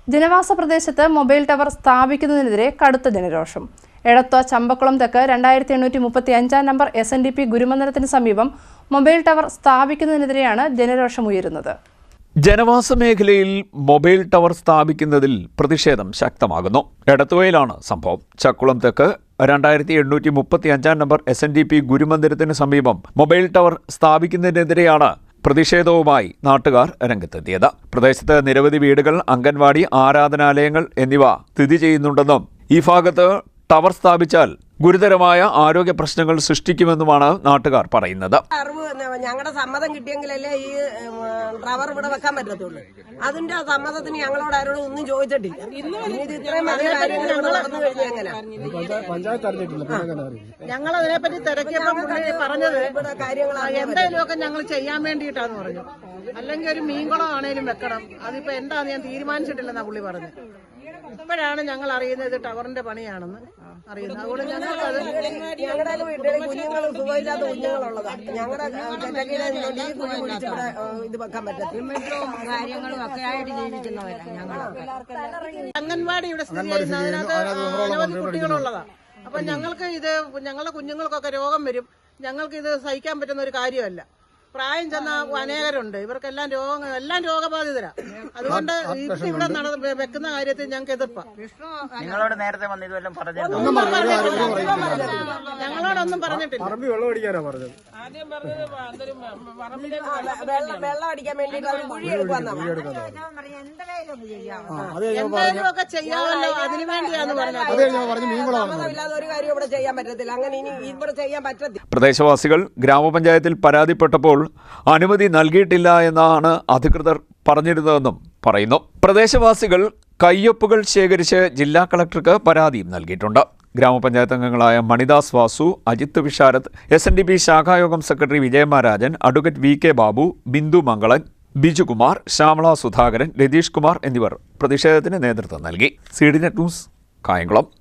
ജനവാസ പ്രദേശത്ത് mobile tower സ്ഥാപിക്കുന്നതിനെതിരെ കടുത്ത ജനരോഷം. എടത്വ ചമ്പക്കുളം തെക്ക് 2835 നമ്പർ SNDP ഗുരുമന്ദിരത്തിന് സമീപം മൊബൈൽ ടവർ സ്ഥാപിക്കുന്നതിനെതിരെയാണ് ജനരോഷമുയരുന്നത്. ജനവാസ മേഖലയിൽ മൊബൈൽ ടവർ സ്ഥാപിക്കുന്നതിൽ പ്രതിഷേധം ശക്തമാകുന്നു. എടത്വയിലാണ് സംഭവം. ചക്കുളം തെക്ക് 2835 നമ്പർ SNDP ഗുരുമന്ദിരത്തിന് സമീപം മൊബൈൽ ടവർ സ്ഥാപിക്കുന്നതിനെതിരെയാണ് പ്രതിഷേധവുമായി നാട്ടുകാർ രംഗത്തെത്തിയത്. പ്രദേശത്ത് നിരവധി വീടുകൾ, അംഗൻവാടി, ആരാധനാലയങ്ങൾ എന്നിവ സ്ഥിതി ചെയ്യുന്നുണ്ടെന്നും ഈ ഭാഗത്ത് ടവർ സ്ഥാപിച്ചാൽ ഗുരുതരമായ ആരോഗ്യ പ്രശ്നങ്ങൾ സൃഷ്ടിക്കുമെന്നുമാണ് നാട്ടുകാർ പറയുന്നത്. ഞങ്ങളുടെ സമ്മതം കിട്ടിയെങ്കിലല്ലേ ഈ ടവർ ഇവിടെ വെക്കാൻ പറ്റത്തുള്ളൂ. അതിന്റെ സമ്മതത്തിന് ഞങ്ങളോട് ആരോടും ഒന്നും ചോദിച്ചിട്ടില്ല. ഞങ്ങൾ അതിനെപ്പറ്റി തിരക്കിയപ്പോൾ പറഞ്ഞത് എന്തെങ്കിലുമൊക്കെ ഞങ്ങൾ ചെയ്യാൻ വേണ്ടിയിട്ടാന്ന് പറഞ്ഞു. അല്ലെങ്കിൽ ഒരു മീൻകുളം ആണേലും വെക്കണം. അതിപ്പോ എന്താന്ന് ഞാൻ തീരുമാനിച്ചിട്ടില്ലെന്നാ പുള്ളി പറഞ്ഞത്. ഇപ്പോഴാണ് ഞങ്ങൾ അറിയുന്നത് ടവറിന്റെ പണിയാണെന്ന് അറിയുന്നത്. അതുകൊണ്ട് ഞങ്ങളുടെ വീട്ടിൽ കുഞ്ഞുങ്ങൾ സുഖമില്ലാത്ത കുഞ്ഞുങ്ങളുള്ളതാണ്. ഞങ്ങളുടെ ഇത് വെക്കാൻ പറ്റത്തില്ല. അംഗൻവാടി ഇവിടെ സ്ഥിതി ചെയ്യുന്ന അതിനകത്ത് അനവധി കുട്ടികളുള്ളതാണ്. അപ്പൊ ഞങ്ങൾക്ക് ഇത് ഞങ്ങളുടെ കുഞ്ഞുങ്ങൾക്കൊക്കെ രോഗം വരും. ഞങ്ങൾക്ക് ഇത് സഹിക്കാൻ പറ്റുന്ന ഒരു കാര്യമല്ല. പ്രായം ചെന്ന അനേകരുണ്ട്. ഇവർക്കെല്ലാം രോഗബാധിതരാ. അതുകൊണ്ട് ഇവിടെ വെക്കുന്ന കാര്യത്തിൽ ഞങ്ങൾക്ക് എതിർപ്പാ. നിങ്ങളോട് നേരത്തെ വന്ന് ഇതുവെല്ലാം ഞങ്ങളോടൊന്നും പറഞ്ഞിട്ടില്ല. വെള്ളം അടിക്കാൻ വേണ്ടിട്ട് കുഴി എന്തെങ്കിലുമൊക്കെ ചെയ്യാമല്ലോ, അതിനു വേണ്ടിയാന്ന് പറഞ്ഞത്. ഒരു കാര്യം ഇവിടെ ചെയ്യാൻ പറ്റത്തില്ല. അങ്ങനെ ഇനി ഇവിടെ ചെയ്യാൻ പറ്റത്തില്ല. പ്രദേശവാസികൾ ഗ്രാമപഞ്ചായത്തിൽ പരാതിപ്പെട്ടപ്പോൾ അനുമതി നൽകിയിട്ടില്ല എന്നാണ് അധികൃതർ പറഞ്ഞിരുന്നതെന്നും പറയുന്നു. പ്രദേശവാസികൾ കയ്യൊപ്പുകൾ ശേഖരിച്ച് ജില്ലാ കളക്ടർക്ക് പരാതിയും നൽകിയിട്ടുണ്ട്. ഗ്രാമപഞ്ചായത്ത് അംഗങ്ങളായ മണിദാസ് വാസു, അജിത് വിശാരദ്, SNDP ശാഖായോഗം secretary Vijayamarajan, advocate VK Babu, Bindu Mangalan, Bijukumar, Shyamala Sudhakaran, Ratheesh Kumar എന്നിവർ പ്രതിഷേധത്തിന് നേതൃത്വം നൽകി. CDNet news, Kayamkulam.